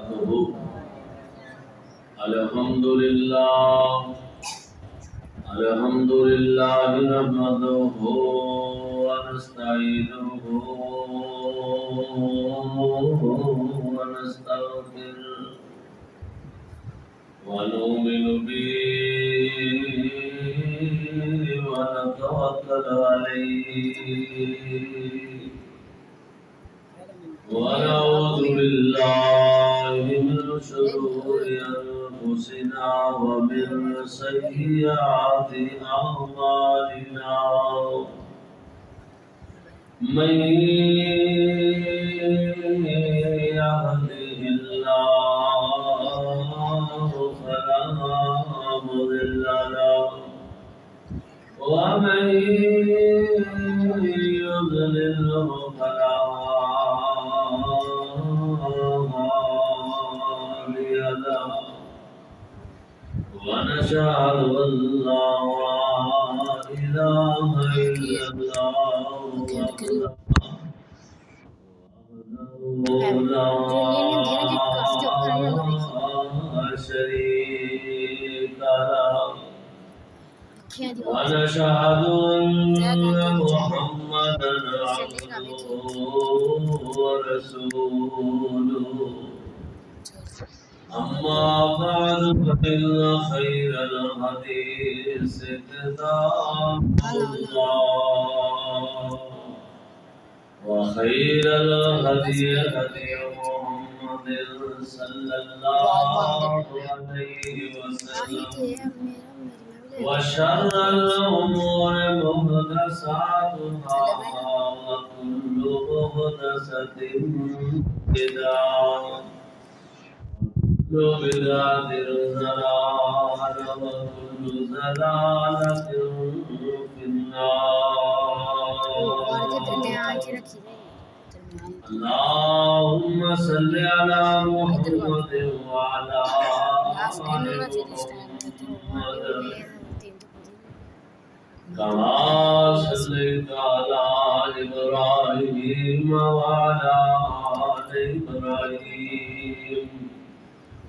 وبركاته. الحمد لله نحمده ونستعينه ونستغفره ونؤمن به ونتوكل عليه ونعوذ بالله من شرور أنفسنا ومن سيئات أعمالنا من يهده الله فلا مضل له ومن يضلل فلا هادي له ونشهد أن لا إله إلا الله لا شريك له ونشهد أن محمدا عبده ورسوله أما بعد فإن خير الحديث كتاب الله وخير الهدي هدي محمد صلى الله عليه وسلم وشر الأمور محدثاتها وكل محدثة بدعة وكل بدعة ضلالة وكل ضلالة في النار. اللهم صل على محمد وعلى آل محمد كما صليت على إبراهيم وعلى آل إبراهيم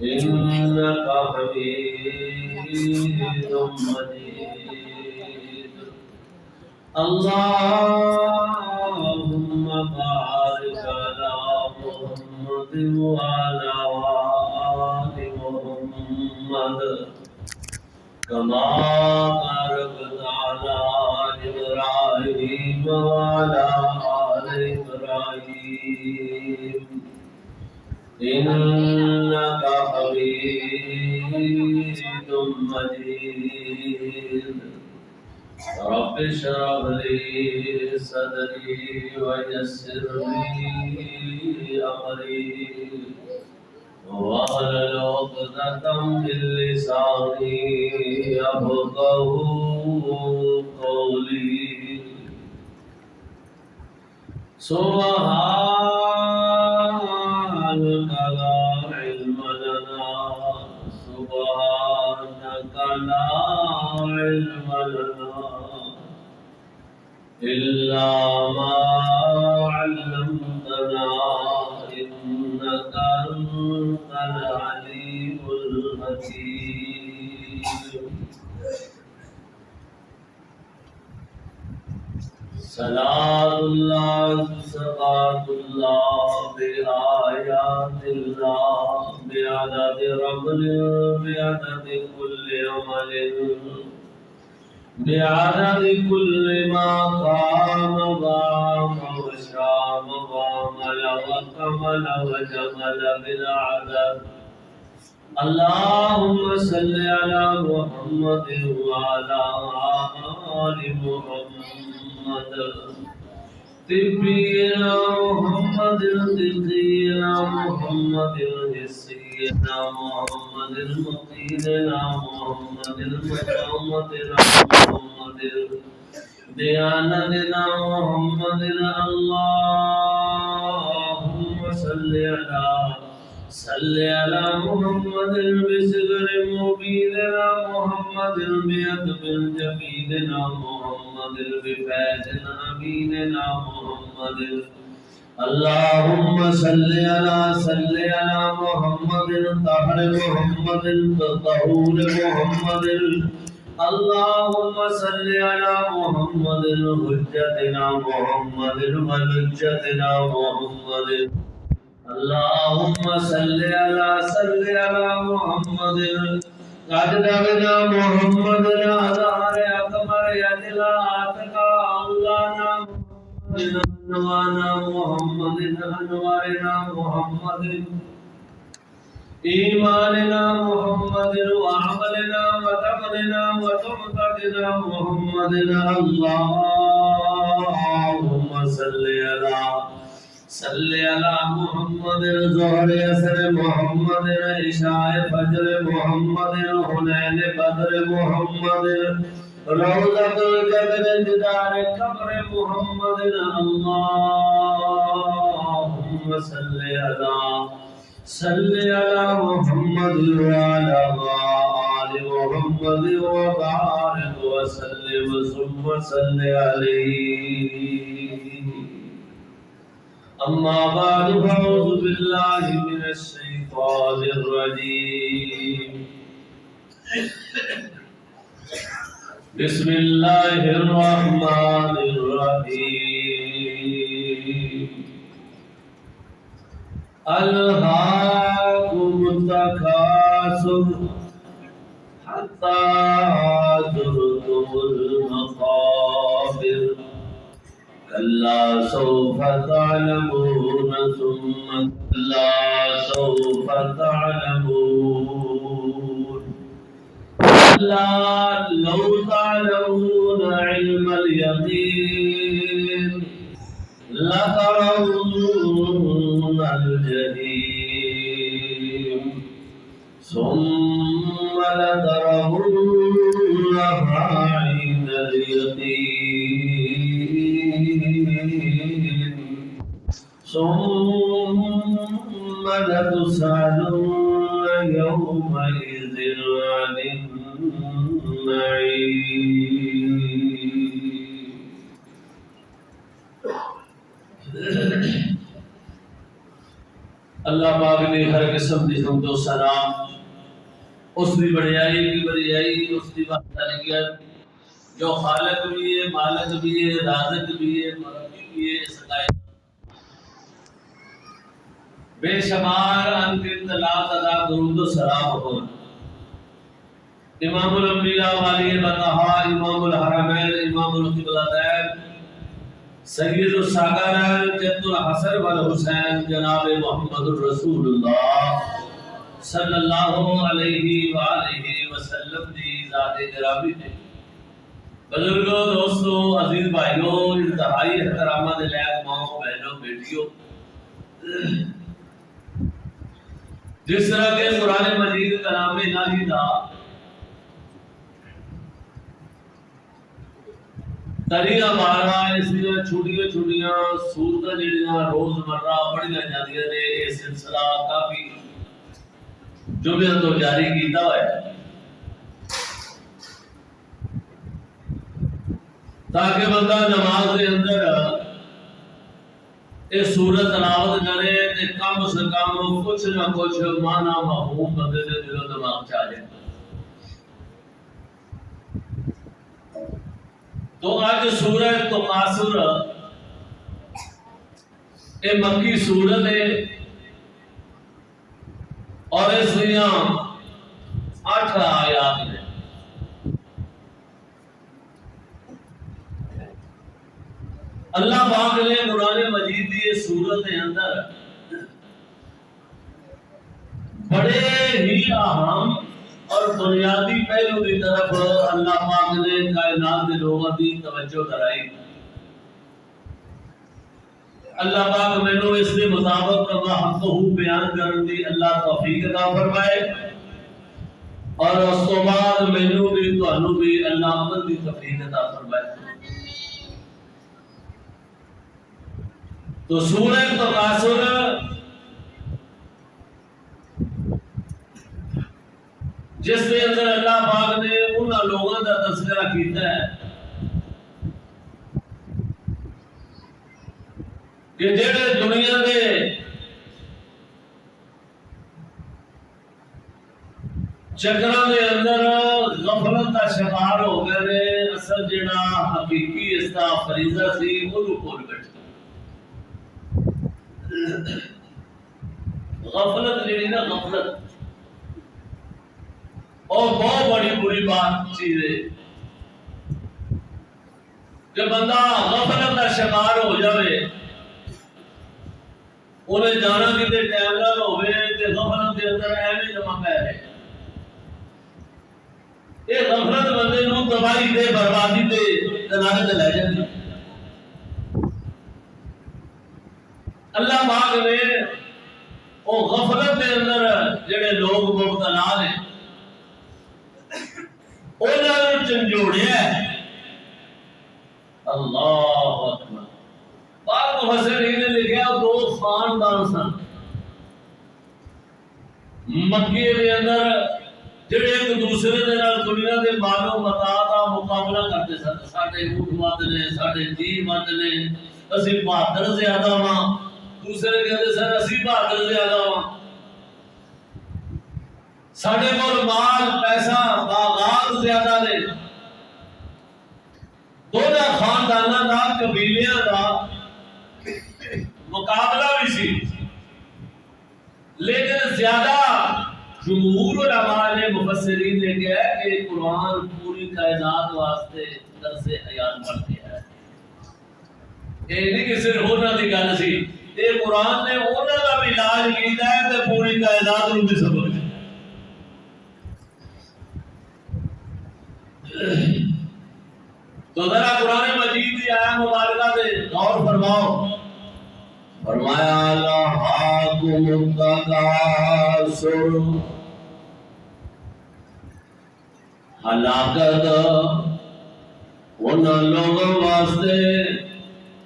إنك حميد مجيد. اللهم بارك على محمد وعلى آل محمد كما باركت على إبراهيم وعلى آل إبراهيم إنك حميد مجيد. رب اشرح لي صدري ويسر لي أمري واحلل عقدة من لساني يفقهوا قولي. سبحانك لا علم لنا سبحانك لا علم لنا إلا ما علمتنا إنك أنت العليم الحكيم. صلاة الله صلاة الله بآيات الله بعدد رمل بعدد كل عمل بعدد كل ما قام وقام وشام وعمل وكمل وجمل بالعدد. اللهم صل على محمد وعلى آل محمد طبينا محمد طبينا محمد حسينا محمد مقينا محمد مجمدنا محمد ديانتنا محمد. اللهم صل على محمد بصدر مبيننا محمد بيد جبيننا محمد بفيض أميننا محمد اللهم صل على محمد طاهر محمد طهور محمد اللهم صل على محمد حجتنا محمد ولجتنا محمد اللهم صل على محمد قدنا محمد آدھار اکبر یجلا آتقا اولانا انوانا محمد انوارنا محمد ایماننا محمد وعملنا وتقننا وتمتقنا محمد اللهم صل على محمد ظهر يسر محمد عشاء فجر محمد حنين بدر محمد روضة الجبر جدار قبر محمد اللهم صل على محمد وعلى آل محمد وبارك وسلم ثم صل عليه أما بعد فأعوذ بالله من الشيطان الرجيم بسم الله الرحمن الرحيم ألهاكم التكاثر حتى زرتم المقابر كلا سوف تعلمون ثم كلا سوف تعلمون كلا لو تعلمون علم اليقين لترون الجحيم ثم لترونها عين اليقين ثم لتسألن يومئذ عن النعيم. اللہ پاک نے ہر قسم کی حمد و ثنا اس کی بڑائی اس کی وحدانیت جو خالق بھی ہے، مالک بھی ہے، رازق بھی ہے، مربی بھی ہے، سقائے بے شمار انگنت لا تعداد درود و سلام ہو امام الانبیاء والی بطہا امام الحرمین امام القبلتین سید الساغرین جد الحسن والحسین جناب محمد الرسول اللہ صلی اللہ علیہ وآلہ وسلم دی ذات گرامی نے بزرگوں، دوستوں، عزیز بھائیوں، انتہائی احترامات لائق ماں بہنوں بیٹیوں، جس طرح کے قرآن مجید کلام الہی دا تریاں بارہ اس دیا چھوٹیاں صورتیں جڑیاں روز مرہ پڑھیاں جاندیاں نے یہ سلسلہ کافی جمعہ تو جاری کیتا ہے تاکہ بندہ نماز کے اندر یہ سورت تلاوت کرے تے کم سے کم کچھ نہ کچھ معنی مفہوم بندے دے دل و دماغ چ آ جائے۔ تو آج سورت تکاثر یہ مکی سورت ہے اور اس دیاں 8 آیات ہیں۔ اللہ پاک نے قرآن مجید کی یہ سورت کے اندر بڑے ہی اہم اور بنیادی پہلو کی طرف اللہ پاک نے کائنات کے لوگوں کی توجہ کرائی۔ اللہ پاک مینوں اس کے مطابق کما حقہ بیان کرنے دی اللہ توفیق عطا فرمائے اور اس کے بعد مینوں بھی تانوں بھی اللہ عمل دی توفیق عطا فرمائے۔ تو سورہ تکاثر جس کے اندر اللہ پاک نے ان لوگوں کا تذکرہ کیتا ہے کہ جڑے دنیا دے چکراں دے اندر غفلت کا شکار ہو گئے نے، اصل جڑا حقیقی اس کا فریضہ سی وہ بھول بیٹھے۔ غفلت جڑی نا غفلت اور بہت بڑی بری بات چیز ہے کہ بندہ غفلت کا شکار ہو جائے، انہیں جانا کتے ٹائم نہ ہوئے تے غفلت کے اندر ایویں جمع پہ رہے۔ یہ غفلت بندے نو تباہی تے بربادی تے کنارے تے لے جاندی۔ اللہ پاک نے وہ غفلت کے اندر جڑے لوگ مبتلا نے انہاں نوں جھنجھوڑیا ہے۔ اللہ اکبر۔ بعض مفسرین نے لکھا دو خاندان سن مکے کے اندر جڑے ایک دوسرے دے نال دنیا دے مال و متاع دا مقابلہ کرتے سن۔ ساڈے اونٹ مت نے، ساڈے جی مت نے، اسی بہادر زیادہ ہاں، دوسرے کہتے سن اسی بہادر زیادہ ہاں، ساڈے کول مال پیسہ باغات زیادہ نے۔ دونوں خانداناں دا قبیلیاں دا مقابلہ بھی سی، لیکن زیادہ جمہور علماء نے مفسرین نے کہا ہے کہ قرآن پوری کائنات واسطے درس حیات پڑھتے ہیں۔ یہ نہیں کہ صرف انہاں دی گل سی، یہ قرآن نے انہاں دا بھی علاج کیتا ہے تے پوری کائنات نوں بھی سبق دتا۔ تو ذرا قرآن مجید کی آیت مبارکہ پہ غور فرماؤ۔ فرمایا لہاکم التکاثر، ہلاکت ان لوگوں واسطے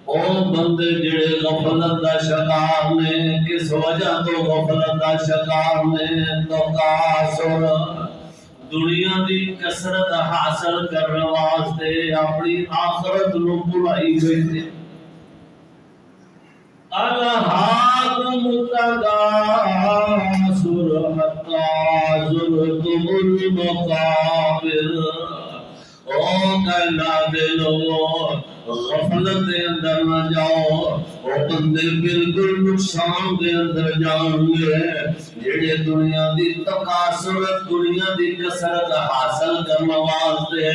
او بندے جڑے غفلت دا شکار نے۔ کس وجہ تو غفلت دا شکار نے؟ تکاثر، دنیا دی کثرت حاصل کرنے واسطے اپنی آخرت نو بھلائی بیٹھے۔ الہاکم التکاثر حتی زرتم المقابر۔ او کہنا دے لوگو غفلت دے اندر نہ جاؤ، او بندے بالکل نقصان دے اندر جاؤں گے جڑے دنیا دی تکاثر، دنیا دی کثرت حاصل کرنے واسطے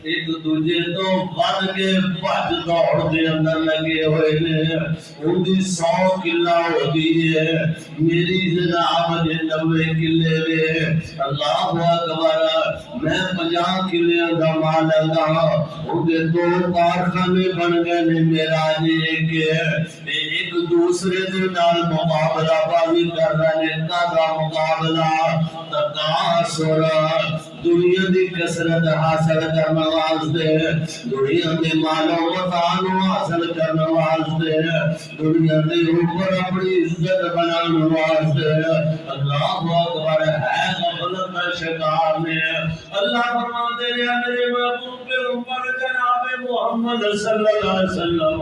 ایک دوجے تو ود کے بھج دوڑ دے اندر لگے ہوئے نے۔ ان دی 100 کلا ہوتی ہے، میری جناب دے 90 کلے نے۔ اللہ اکبر، میں 50 کلیاں دا مالک ہاں۔ ان دے 2 کارخانے بن گئے نے، میرا ایک دوسرے دے نال مقابلہ بازی کر رہے نے۔ کا مقابلہ تکاثر، دنیا دی کثرت حاصل کرنے واسطے، دنیا دے مال و متاع حاصل کرنے واسطے، دنیا دے اوپر اپنی عزت بنانے واسطے۔ اللہ اکبر، ہے غفلت کا شکار نے۔ اللہ فرماتے ہیں میرے محبوب پیغمبر جناب محمد صلی اللہ علیہ وسلم،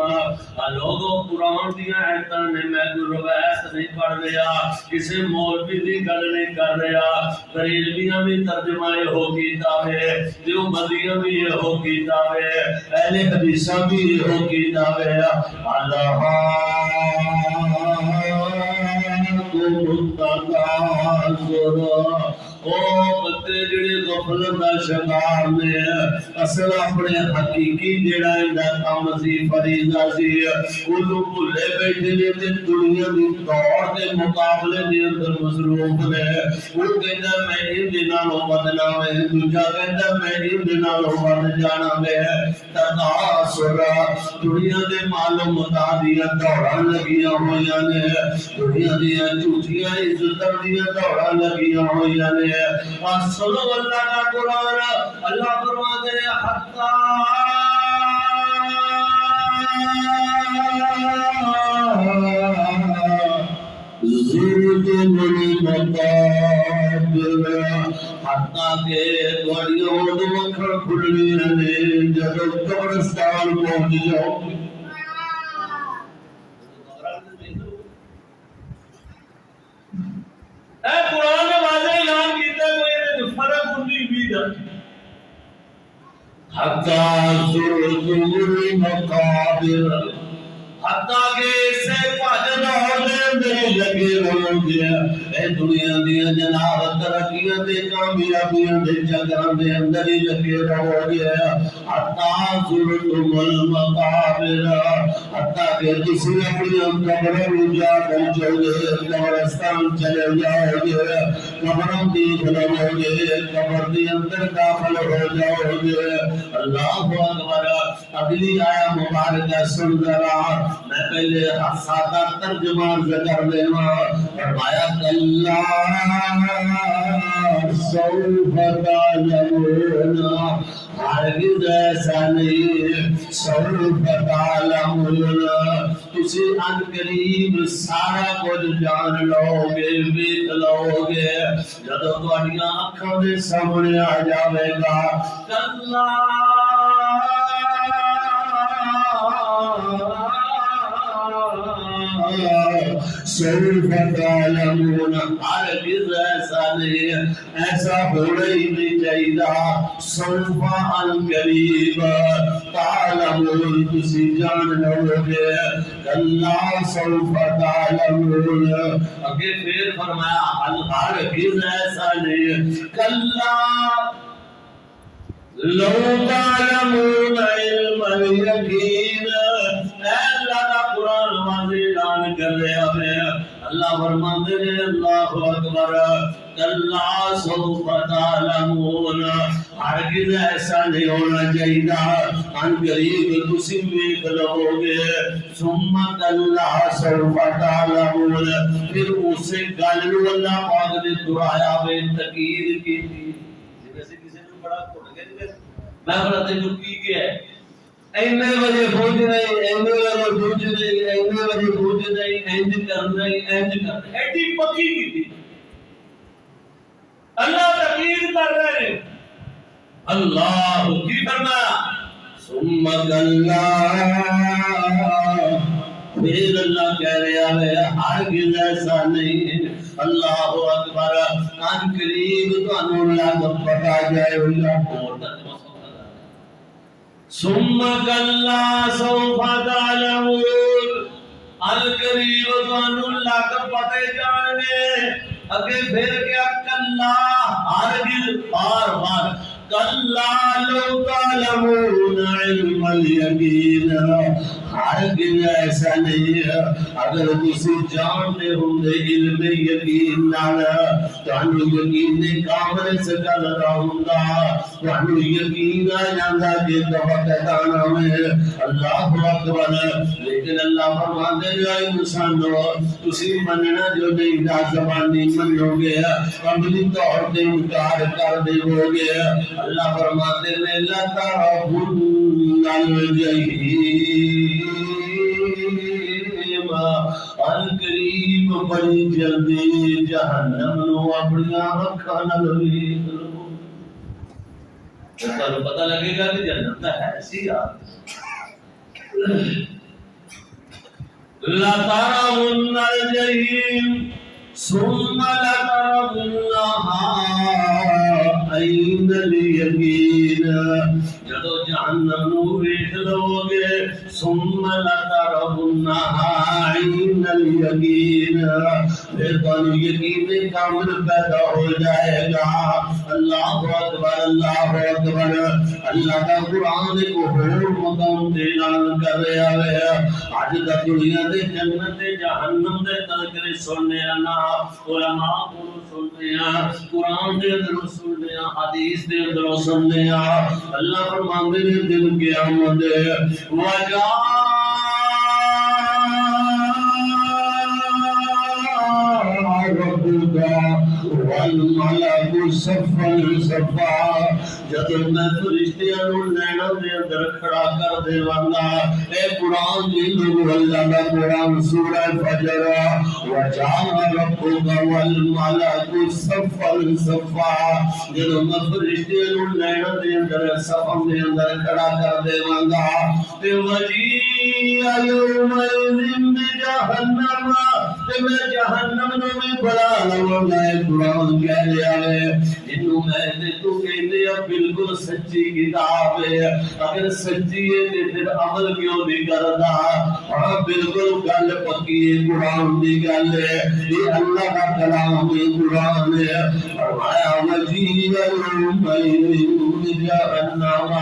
لوگوں قرآن دیا آیتاں نے میں کوئی روایت نہیں پڑھ رہا، کسی مولوی دی گل نہیں کر رہا، بریلویاں بھی ترجمہ ہو کتاب ہے، دیوبندیاں بھی ہو کتاب ہے، اہل حدیثاں بھی ہو کتاب ہے۔ اللہ او بندے جڑے غفلت دا شکار نے، اصل اپنے حقیقی جڑا اندا کام سی، فریضہ سی، اونوں بھولے بیٹھے نے تے دنیا دی دوڑ دے مقابلے دے اندر مصروف نے۔ وہ کہندا میں ان دے نالوں بدلا ہے، دوجا کہندا میں ان دے نالوں بد جانا ہے۔ تکاثر، دنیا دے مال و متاع دیاں دوڑاں لگیاں ہویاں نے، دنیا دیاں جھوٹیاں عزتاں دیاں دوڑاں لگیاں ہویاں نے۔ سنو اللہ کا قرآن، اللہ فرماتے ہیں حتی زرتم المقابر، حتی کہ دوڑیاں اونٹ مکھڑ کھلنیاں نے، جب قبرستان پہنچ جاؤ۔ اے قرآن نے واضح اعلان کیتا ہے کوئی یہ فرق نہیں بھی دا حتی زرتم المقابر حتیٰ کہ اسے پاجد ہونے میں لگے رہو گیا اے دنیا دیا جناب ترقیاں دے کامیابیاں دے چکران دے اندر ہی لگے رہو گیا حتیٰ زرتم المقابر حتیٰ کہ کسی اپنی قبروں میں جا پہنچو گے قبرستان چلے جاؤ گے قبروں دیکھ لو گے قبر دی اندر داخل ہو جاؤ گے اللہ اکبر اگلی آیا مبارکہ سن ذرا میں پہلے سادہ ترجمہ ذکر دینا فرمایا کلا سوف تعلمون ہرگز ایسا نہیں سوف تعلمون تسی ان قریب سارا کچھ جان لو گے دیکھ لو گے جب تمہاریاں آنکھوں کے سامنے آ جاوے گا کلا سوف تعلمون ہرگز ایسا نہیں ایسا ہونا ہی نہیں چاہیے سوف ان قریب تعلمون تسی جان لو گے کلا سوف تعلمون اگے پھر فرمایا ہرگز ایسا نہیں کلا لو تعلمون علم الیقین اے اللہ کا قرآن واضح اعلان کر رہا ہے اللہ فرماتے ہیں اللہ اکبر کلا سوف تعلمون ہرگز ایسا نہیں ہونا چاہیے ان قریب تسی دیکھ لو گے ثم کلا سوف تعلمون پھر اسے گل نو اللہ پاک نے دہرایا بے تاکید کی تھی جیسے کسی نے بڑا کھڑ گیا میں بڑا تے جو کی گیا ہے اینے وجہ بوجھ نہیں اینے وجہ بوجھ نہیں اینے وجہ بوجھ نہیں انج کرنا ایڈی پکی کی تھی اللہ تقریر کر رہے ہیں اللہ کی فرمایا ثم کلا پھر اللہ کہہ رہا ہے ہرگز ایسا نہیں اللہ اکبر ان قریب تانوں اللہ پتا جائے گا ثم کلا سوف تعلمون القریب تانوں اللہ پتا جانے اگے پھر کیا کلا ہرگز بار بار کلا لو تعلمون علم الیقین ہرگز ایسا نہیں اگر کسی جانتے ہوں گے علم یقین نال تانوں یقین کامل سے کل رہوں گا تانوں یقین آ جاندا کہ توقع دانا میں اللہ اکبر لیکن اللہ فرماتے ہیں انسانو تسی مننا جو نہیں دا زبانی منو گے عملی طور پہ انکار کر دے ہو گے اللہ فرماتے ہیں لا ترون الجحیم ان قریب بڑی جلدی جہنم نو اپنی آنکھاں نال ویکھ لو تانوں پتہ لگے گا کہ جنت ہے ایسی لا ترون الجحیم ثم لترونها عین الیقین جدو جہنم نو ویکھ لو گے ثم لترونها عین الیقین پھر تانوں یقین کامل پیدا ہو جائے گا اللہ اکبر اللہ اکبر اللہ کا قرآن کو ہور مقام دے اعلان کر رہا ہے اج تک دنیا دے جنت تے جہنم دے تذکرے سننے نا علماء کو سننے قرآن دے اندر سننے حدیث دے اندر سننے اللہ فرماندے نے دن قیامت وجا والملک صفا صفا جب میں فرشتیاں نو نینا دے اندر کھڑا کر دیواں اے قرآن دی نور اللہ دا قرآن سورہ فجر وجاء ربک والملک صفا صفا جب میں فرشتیاں نو نینا دے اندر صف دے اندر کھڑا کر دیواں تے وجیء یومئذ بجہنم تے میں جہنم نو بھی بڑا لواں گا قرآن کہہ رہا ہے جنوں میں تے تو کہندے بالکل سچی کتاب ہے اگر سچی ہے تے پھر عمل کیوں نہیں کردا ہاں بالکل گل پکی ہے قرآن دی گل ہے یہ اللہ کا کلام ہے قرآن ہے فرمایا وجیل یوم جہنم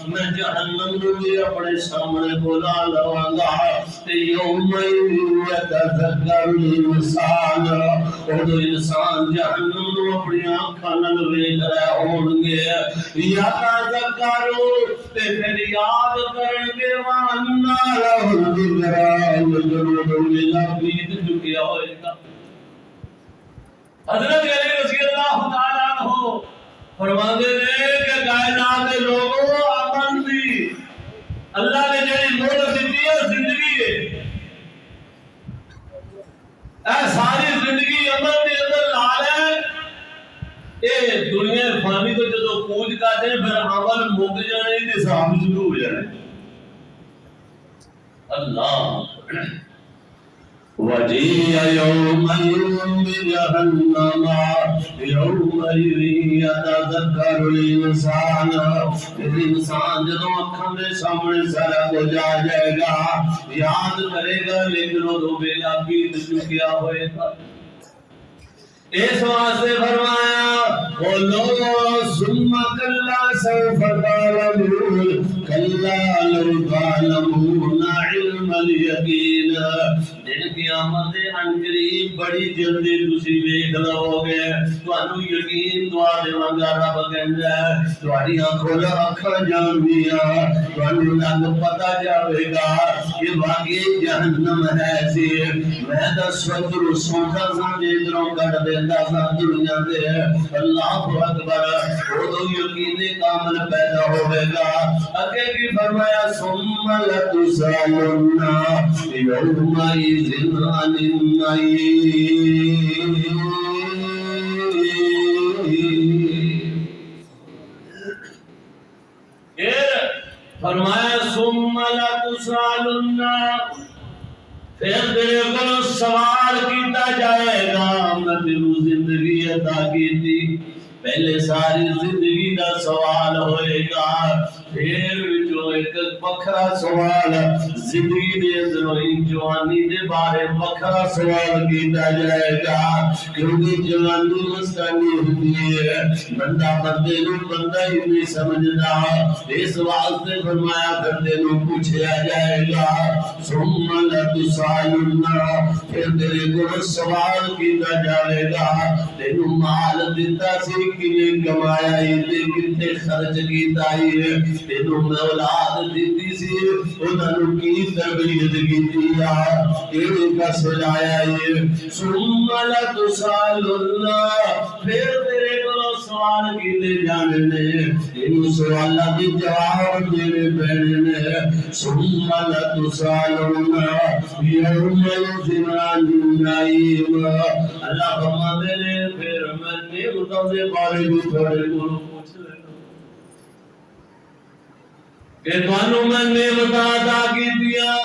میں جہنم نو بھی اپنے سامنے بلا لواں گا تے یوم یتذکر الانسان اور انسان جہنم نو اپنی آنکھاں نال ویکھ رہے ہون گے یا تذکرو تے پھر یاد کرن گے وانا لہ الذکر ضرور ملا بیت چکیا ہوئے گا حضرت علی رضی اللہ تعالیٰ عنہ فرماندے نے کہ کائنات کے لوگوں امن دی اللہ نے جڑی مہلت دی ہے زندگی ہے اے ساری زندگی امن دے اندر لال ہے اے دنیا فانی تو جدو کوج کرتے ہیں پھر عمل مک جانے تے حساب شروع ہو جانے اللہ وجیء یومئذ بجہنم یومئذ یتذکر الانسان پھر انسان جدو اکھاں دے سامنے سارا کچھ آ جائے گا یاد کرے گا لیکن وہ بیلا بیت چکیا ہوئے گا اس واسطے فرمایا بولو ثم کلا سوف تعلمون کلا لو تعلمون علم الیقین دن قیامت دے انقریب بڑی جلدی تسی ویکھ لو گے تانوں یقین دعا دیواں گا رب کہندا ہے تہاڈیاں کھول اکھاں جاندیاں تانوں لگ پتہ جاوے گا کہ واقعی جہنم ہے سی میں دس وقت سوچا سا ادھروں کٹ دیندا سا دنیا دے اللہ اکبر وہ یقین کامل پیدا ہوے گا اگے کی فرمایا ثم لتسالن یومئذ عن النعیم فرمایا ثم لتسالن پھر تیرے کو سوال کیتا جائے گا میں تیرو زندگی عطا کی تھی پہلے ساری زندگی دا سوال ہوئے گا پھر جو ایک بکھرا سوال زندگی دے اندروئی جوانی دے بارے بکھرا سوال کیتا جائے گا کیونکہ جوانی مستانی ہوتی ہے بندہ بندے نو بندہ ہی نہیں سمجھنا اس واسطے فرمایا بندے نو پوچھا جائے گا ثم لتسالن پھر تیرے کو سوال کیتا جائے گا تینو مال دیتا سی کنے کمایا ہی تے کتے خرچ کیتا ہی تینو اولاد دیتی سی انہاں نو کی تربیت کیتی ہے کیڑے کس لایا ہے ثم لتسالن پھر تیرے کو سوال کیتے جانے نے ان سوالاں دے جواب دینے پینے نے ثم لتسالن یومئذ عن النعیم اللہ فرماتے ہیں پھر میں نعمتوں کے بارے میں تھوڑے کو پوچھ لینا کہ تانوں میں نعمتاں عطا کیتیاں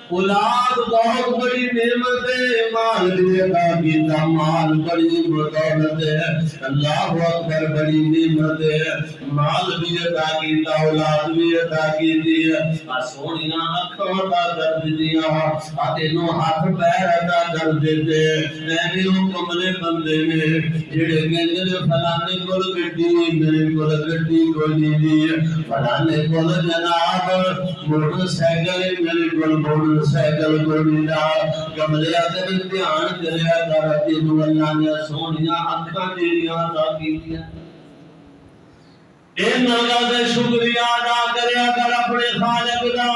اولاد بہت بڑی نعمت ہے مال بھی عطا کیتا مال بڑی بدولت ہے اللہ اکبر بڑی نعمت ہے مال بھی عطا کیتا اولاد بھی عطا کیتی ہے سونیاں اکھاں عطا کر دتیاں تینوں ہاتھ پیر عطا کر دیتے ایویں او کملے بندے نے جڑے کہندے نے فلانے کول گڈی میرے کول گڈی کوئی نہیں فلانے کول جناب موٹر سائیکل میرے کول موٹر سائیکل کو ملا کملے تے دھیان کریا کر تینوں اللہ نے سونیاں اکھاں تیریاں عطا کیتیاں انہاں دا شکریہ ادا کریا کر اپنے خالق دا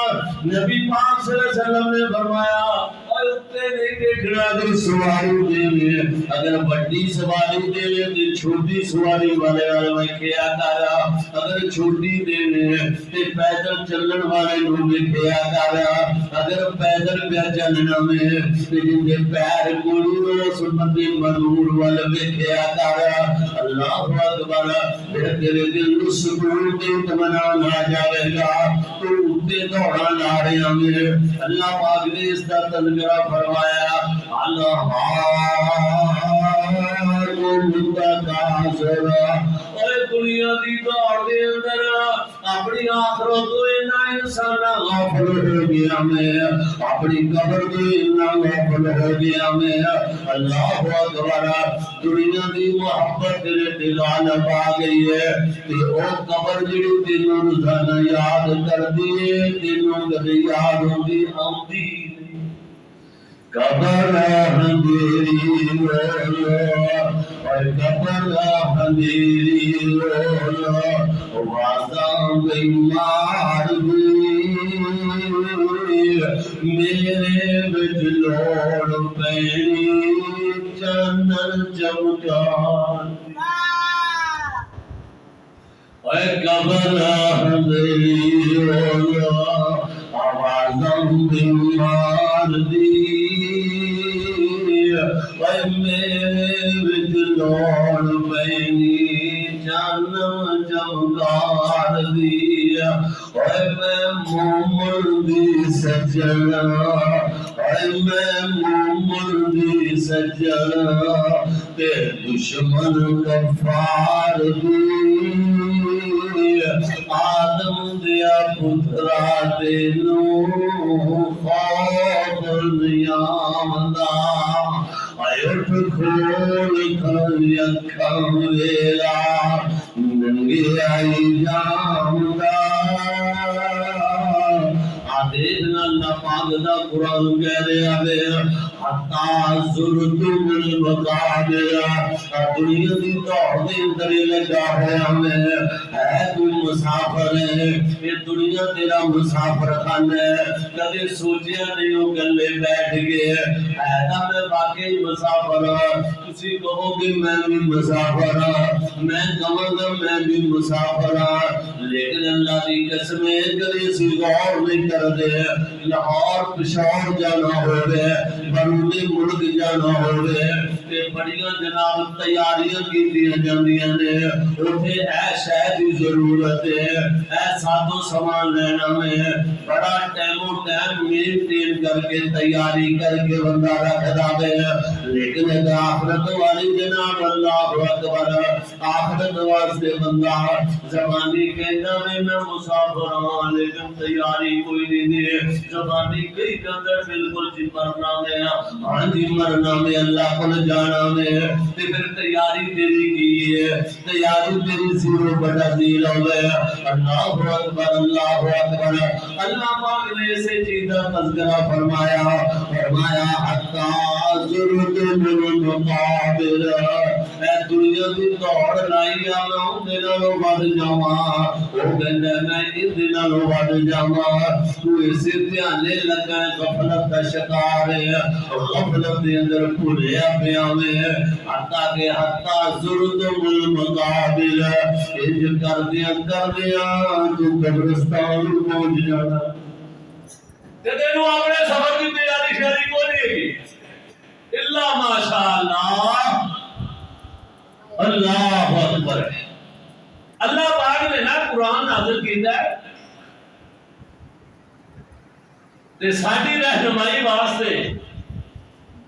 نبی پاک صلی اللہ علیہ وسلم نے فرمایا اتے نہیں دیکھنا اگر سواری دے اگر بڑی سواری دے تے چھوٹی سواری والے میں کیا کرا اگر چھوٹی دے تے پیدل چلن والے نو کیا کرا اگر پیدل پہ چلنا میں تے جن دے پیر کوڑی سنت منور والے کیا کرا اللہ اکبر پھر تیرے دل نو سکون تے اطمینان آ جاوے گا تو اتے دوڑا لا رہے ہوں اللہ پاک نے اس کا تذکرہ فرمایا دنیا دی دوڑ دے اندر اپنی آخرت تو اینا انسان غافل ہو گیا میں، اپنی قبر تو اینا غافل ہو گیا میں۔ اللہ اکبر، دنیا دی محبت تیرے دل آلب آ گئی ہے کہ او قبر جڑی تینوں روزانہ یاد کر دیے، تینوں کدے یاد ہوندی آندی قبر اندھیری قبر اندھیری وعداں بیمار میرے وچ لوڑ پینی چنن چمکان قبر اندھیری آوازاں بیمار دی میرے وچ لوڑ پینی چنن چمکار دی میں مومن دی سجنا میں مومن دی سجنا تے دشمن کفار دی آدم دیا پترا تینو خوف نیام دا اٹھ کھول کر اکھاں ویلا ننگے آئی جام دا دیکھنا اللہ پاک دا قرآن کہہ رہا ہے حتی زرتم المقابر دنیا دی دوڑ دے اندر لگا ہے ہمیں ہے تو مسافر ہے یہ دنیا تیرا مسافر خان ہے کدے سوچیا نہیں ہو گلے بیٹھ گئے ہے نا میں واقعی مسافر کسی کہو کہ میں بھی مسافر میں کہوں گا میں بھی مسافر لیکن اللہ دی قسمیں کدے سی غور نہیں کر دے لاہور پشاور جانا ہوئے برونی ملک جانا ہوئے کہ بڑیاں جناب تیاریاں کی دیا جاندیاں نے اٹھے اے شہد کی ضرورت ہے اے ساتھو سامان لینا میں بڑا ٹائم مینٹین کر کے تیاری کر کے بندہ رکھ دے لیکن اگر آخرت والی جناب اللہ اکبر آخرت واسطے بندہ زبانی کہنا میں مسافر ہوں لیکن تیاری کوئی نہیں دے زبانی کئی کندر بالکل جی مرنا میں ہاں جی مرنا میں اللہ کو جانا میں پھر تیاری تیری کی ہے تیاری تیری سیرو بڑا دیل ہوئے اللہ اکبر اللہ اکبر اللہ پاک نے اسے چیزہ تذکرہ فرمایا حتی زرتم المقابر اے دنیا دی دوڑ لائی آنا ہوں دینا لو بڑھ جاما وہ کہنے میں ان دینا لو بڑھ جاما تو اسے دھیانے لگا ہے غفلت کا شکار ہے غفلت دے اندر پورے اپیا میں حتی کہ حتی زرتم المقابر انج کر دیا تو قبرستان پہنچ جانا تے تینوں اپنے سفر کی تیاری شہری کو نہیں ہے اللہ ماشاءاللہ اللہ اکبر اللہ پاک نے نا قرآن نازل کیتا ہے تے ساڈی رہنمائی واسطے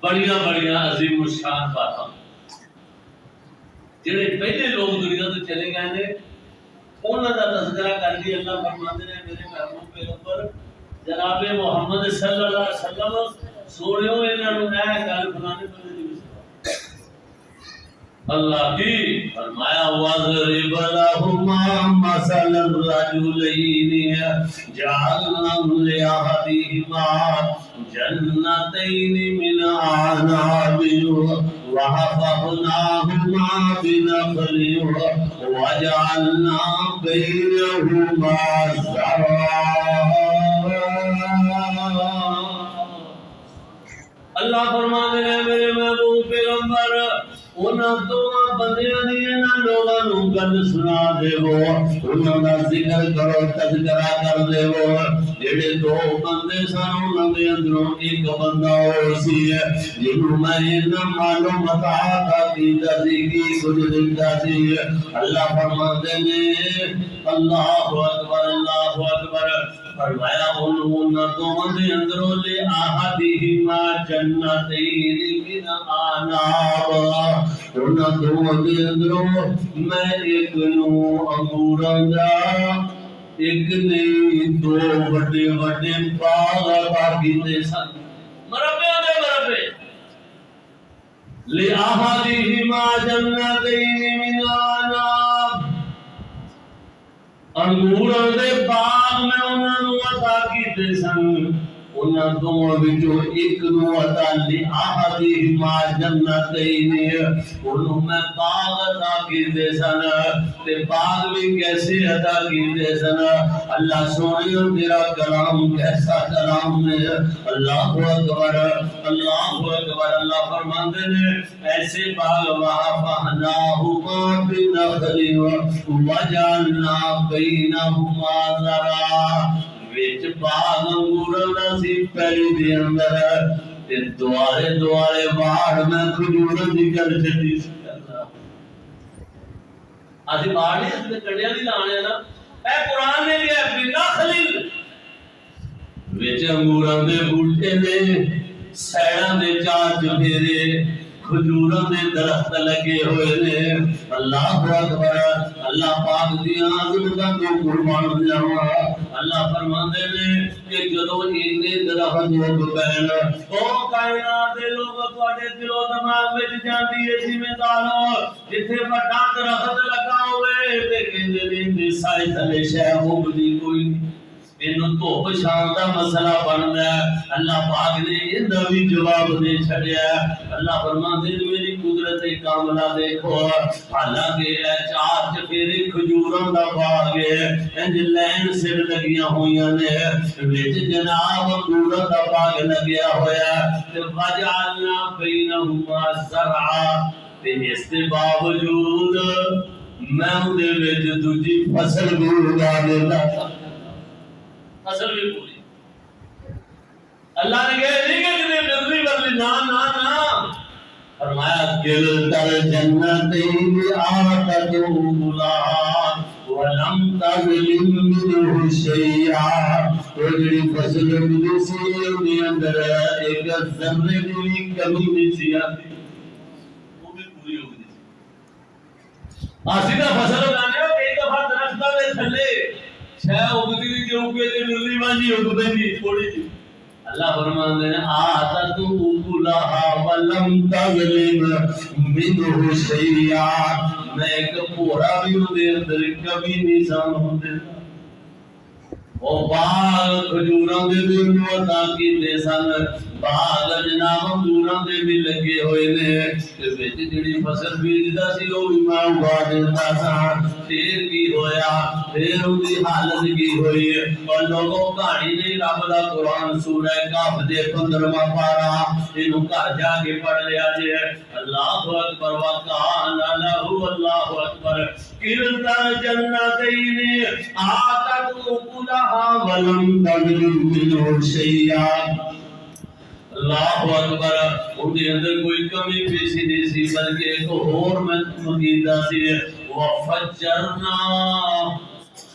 بڑیاں بڑیاں عظیم الشان باتاں جڑے پہلے لوگ دنیا تو چلے گئے نے انہاں دا تذکرہ کر دی اللہ فرماتے ہیں میرے محبوب پیغمبر جناب محمد صلی اللہ علیہ وسلم سوڑیوں انہاں نوں اے گل بنانے بندے دی اللہ کی فرمایا وَضْرِبْ لَهُمَا مَثَلَ الرَّجُلَيْنِ جَعَلْنَا لِأَحَدِهِمَا جَنَّتَيْنِ مِنْ أَعْنَابٍ وَحَفَظْنَاهُمَا بِنَخْلٍ وَجَعَلْنَا بَيْنَهُمَا زَرْعًا اللہ فرماتے ہیں میرے محبوب پیغمبر انہاں دونوں بندیاں دی انہاں لوگاں نوں گل سنا دیو انہاں دا ذکر کرو تذکرہ کر دیو جڑے دو بندے سن انہاں دے اندروں ایک بندہ او سی جنوں میں مالو متا دی کی کچھ دیندا سی اللہ فرماتے ہیں اللہ اکبر فرمایا انہوں دونوں دے اندروں لے احدہما جنتین من عناب، انہوں دونوں دے اندروں میں ایک نو انگوراں دا ایک نے دو بڑے بڑے باغ باقی دے سن، مربے دے مربے لِأَحَدِهِمَا جَنَّتَيْنِ مِنْ أَعْنَابٍ، انگوراں دے باغ میں انہاں نوں عطا کیتے سن، انہاں دونوں وچوں ایک نوں عطا لِأَحَدِهِمَا جَنَّتَيْنِ، انہوں میں باغ عطا کیتے سن، تے باغ بھی کیسے عطا کیتے سن؟ اللہ سونے تیرا کلام کیسا کلام ہے، اللہ اکبر اللہ اکبر۔ اللہ فرماندے نے ایسے باغ وَحَفَظْنَاهُمَا بِنَخْلٍ وَجَعَلْنَا بَيْنَهُمَا زَرْعًا، وچ باغ انگوراں دا سی پہلی دے اندر تے دوارے دوارے باڑ میں کھجوراں دی گل چلی سی۔ آدھی باڑ نہیں اس نے کڑیاں دی لانے نا، اے قرآن نے لیا بِنَخْلٍ، وچ انگوراں دے بوٹے نے سیڑاں دے چار چفیرے کھجوراں دے درخت لگے ہوئے نے۔ اللہ اکبر، اللہ پاک دی عظمت کو قربان جاواں۔ اللہ فرماندے نے کہ جدوں اینے درخت ہو پین او کائنات دے لوگ تواڈے دل و دماغ وچ جاندی ہے ذمہ دارو، جتھے بڑا درخت لگا ہوئے تے کہندے نے دے سائے تھلے شے اگدی کوئی نہیں، اینو دھوپ چھاں دا مسئلہ بندا ہے۔ اللہ پاک نے ایندا بھی جواب دے چھڑیا۔ اللہ فرماندے میری قدرت کاملہ دیکھو، حالانکہ اے چار چفیرے کھجوراں دا باغ ہے، انج لین سر لگیاں ہوئیاں نے، وچ جناب انگوراں دا باغ لگیا ہویا تے وجعلنا بینہما زرعا، تے اس دے باوجود میں اودے وچ دوجی فصل بھی اگا دیتا، فصل بھی پوری۔ اللہ نے کہا نہیں کہ کتنے بردی بردی نا نا نا، فرمایا کلتر جنتین آتت اکلہا ولم تظلم منہ شیئا، وہ جڑی فصل ملی سی انہی اندر ایک ذرے بھی کمی نہیں سی آتی، وہ بھی پوری ہو گئی سی۔ آسیدہ فصل اگانے ہو کئی دفعہ درختہ دے تھلے شاہ اگتی دی جو اگے دے ملی مانجی اگتے دی تھوڑی دی۔ اللہ فرماندے نے آتت اکلہا ولم تظلم منہ شیئا، میں ایک پورا بھی ہوں دے اندر کبھی نہیں سامن دیتا۔ وہ باغ کھجوراں دے بھی انہوں عطا کیتے سن، باغ جناب انگوراں دے بھی لگے ہوئے نے، تے وچ جڑی فصل بیجدا سی او بھی میں اگا دیتا سا۔ پھر کی ہویا، پھر ان دی حالت کی ہوئی، اور لوگوں کہانی نہیں رب دا قرآن سورہ کہف دے 15واں پارہ، اینو گھر جا کے پڑھ لیا جے۔ اللہ اکبر وکان لہ، اللہ اکبر کلتا جنتین آتت اکلہا ولم تظلم منہ شیئا۔ اللہ اکبر، ان کے اندر کوئی کمی پیشی نہیں سی، بلکہ ایک اور میں مقیدہ سی، وَفَجَّرْنَا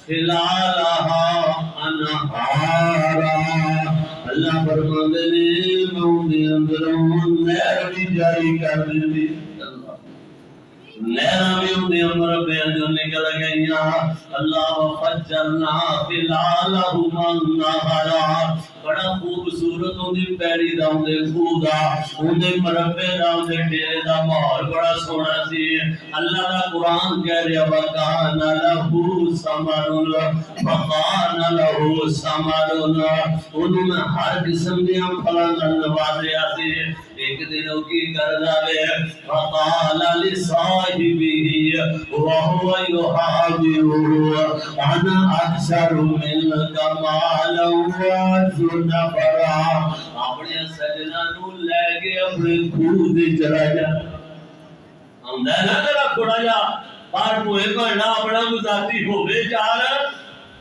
خِلَالَهَا أَنْهَارًا، اللہ فرماندے نے میں ان کے اندر نہر بھی جاری کر دی، نہراں بھی ان کے اندر پہ جو نکل گئیاں۔ اللہ وَفَجَّرْنَا خِلَالَهُمَا النَّهَرًا، بڑا خوبصورت ان دی پیڑی دا ان دے خوہ دا ان دے مربے دا ان دے ڈیرے دا ماحول بڑا سونا سی۔ اللہ دا قرآن کہہ رہا وَكَانَ لَهُ ثَمَرٌ، وَكَانَ لَهُ ثَمَرٌ، انہوں میں ہر قسم دیا پھلاں نوازیا سی۔ ایک دن کی کردا وے فقال لصاحبه وهو يحاوره انا اكثر منك مالا واعز نفرا، اپنے سجنا نو لے کے اپنے خوہ تے چلا جا، آندا نہ تیرا تھوڑا جا پر کوئی کوئی نہ اپنا گزارتی ہوے چار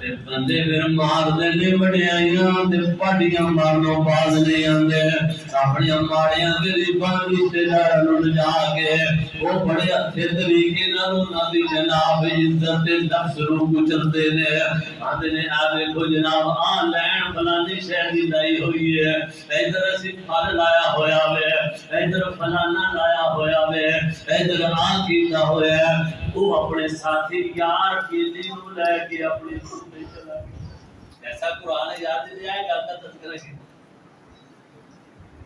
تے بندے پھر مار دے وڈیائیاں تے پاڑیاں مارنوں باز نہیں آندے اپنی ماڑیاں غریباں رشتے داراں نوں جا کے وہ بڑے اچھے طریقے نال انہاں دی جناب عزت تے نفسوں کچلدے نے آندے نے آ دیکھو جناب آ لین فلانی شے دی لائی ہوئی ہے ادھر اسی پھل لایا ہویا وے ادھر فلانا لایا ہویا وے ادھر آ کیتا ہویا ہے وہ اپنے ساتھی یار کی دین لے کے اپنی زندگی چلا ایسا قرآن یاد نہیں آئے گا تذکرہ کی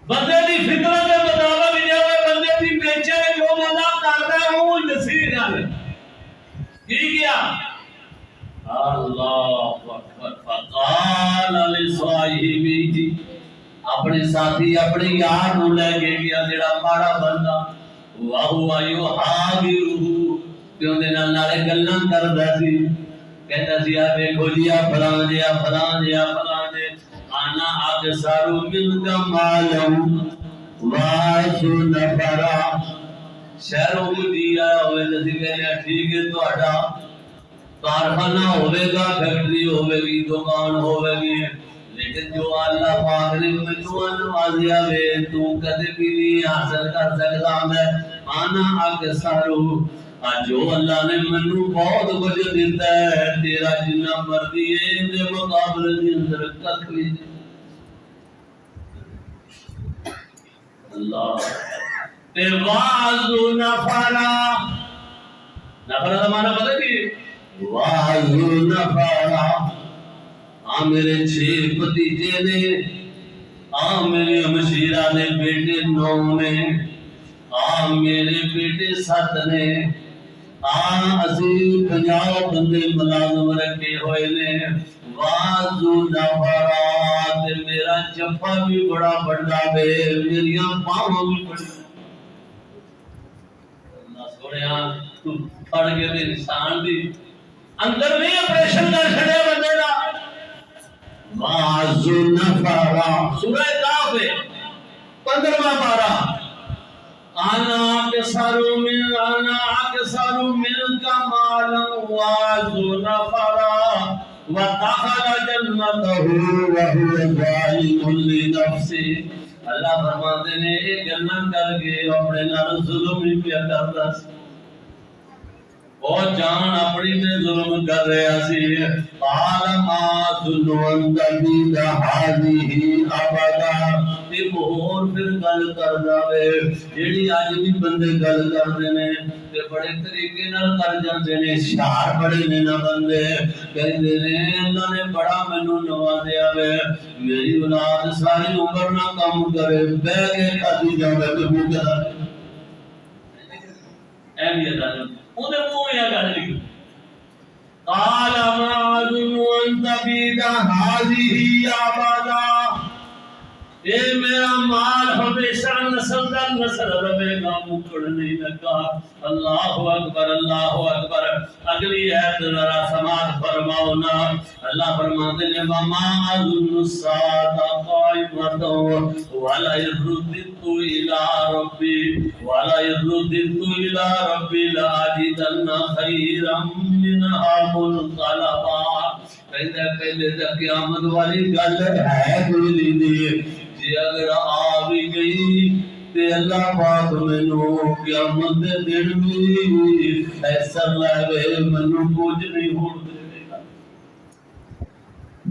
بندے دی فطرت کے مطابق جو بندے دی بیچے جو منا کرتا ہے وہ نصیر ہے کی کیا اللہ اکبر فقال لصاحبہ اپنے ساتھی اپنے یار نو لے کے گیا جڑا ماڑا بندہ واہ یحاورہ تے اون دے نال نالے گلاں کردا سی کہندا سی آ دیکھو جی آ فلاں جی آ فلاں جی آ فلاں جی انا اکثر من کمالم واسو نفرا شہروں دی آیا ہوئے تے کہیا ٹھیک ہے تہاڈا کارخانہ ہوے گا فیکٹری ہوے گی دکان ہوے گی لیکن جو اللہ پاک نے مجھے نوازیا وے تو کدے بھی نہیں حاصل کر سکتا میں آنا اکثر جو اللہ نے منو بہت کچھ دیتا ہے تیرا جنہ مرضی ہے دے مقابلے کے اندر کچھ بھی اللہ تے وعظ نفرا نفرا کا معنی پتہ کی وعظ نفرا آ میرے 6 بھتیجے نے آ میرے ہمشیرہ نے بیٹے 9 نے آ میرے بیٹے 7 نے اسی 50 بندے ملازم رکھے ہوئے نے وازو نفرا تے میرا چپا بھی بڑا بڑا وے میریاں باواں بھی بڑی اللہ سونیا تو پڑ کے تے انسان دی اندر نہیں آپریشن کر چھڑے بندے دا وازو نفرا سورہ کاف 15واں پارہ انا اکثر من کمال وازو نفرا ودخل جنته وهو ظالم لنفسه اللہ فرماتے ہیں ایک گناہ کر کے اپنے نال ظلم ہی پیا کرتا سی اور جان اپنی میں ظلم کر رہا سی قال ما ظلم تبید هذه ابدا ایک اور پھر گل کر جاوے جیڑی اج بھی بندے گل کردے نے تے بڑے طریقے نال کر جاندے نے شعر بڑے نے نہ بندے کہندے نے اللہ نے بڑا مینوں نوازیا وے میری اولاد ساری عمر نہ کام کرے بہ کے کھادی جاوے تے منہ کرا اہمیت ہے اودے منہ یا گل لکھی قال ما ظن تبید هذه ابدا اے میرا مال ہمیشہ نسل در نسل رہے گا مکڑ نہیں لگا اللہ اکبر اگلی آیت ذرا سماعت فرماؤ نا اللہ فرماتے ہیں وما اظن الساعة قائمة ولئن رددت إلى ربي لأجدن خيرا منها منقلبا پہلے قیامت والی گل ہے کوئی نہیں جی اگر آ بھی گئی تے اللہ پاک مینوں قیامت دے دن بھی فیصلہ لے مینوں کچھ نہیں ہون دے گا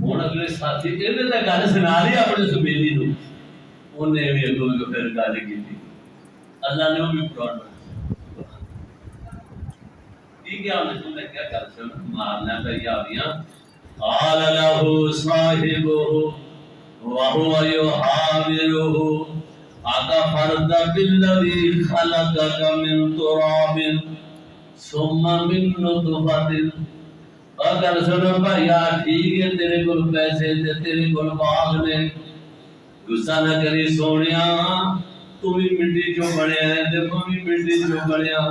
ہن اگلے ساتھی ایویں تے گل سنا لی اپنے زمینی نوں اونے بھی اگوں پھر گل کیتی اللہ نے وہ بھی قرآن ٹھیک ہے ہم نے کیا کر سکتے مارنا پہ یاریاں قال له صاحبه وهو يحاوره أكفرت بالذي خلقك من تراب ثم من نطفة اگر سنو بھائی ٹھیک ہے تیرے کول پیسے تے تیرے کول باغ نے غصہ نہ کری سونیا تو بھی مٹی جو بنیا ہے تے تو بھی مٹی جو بنیا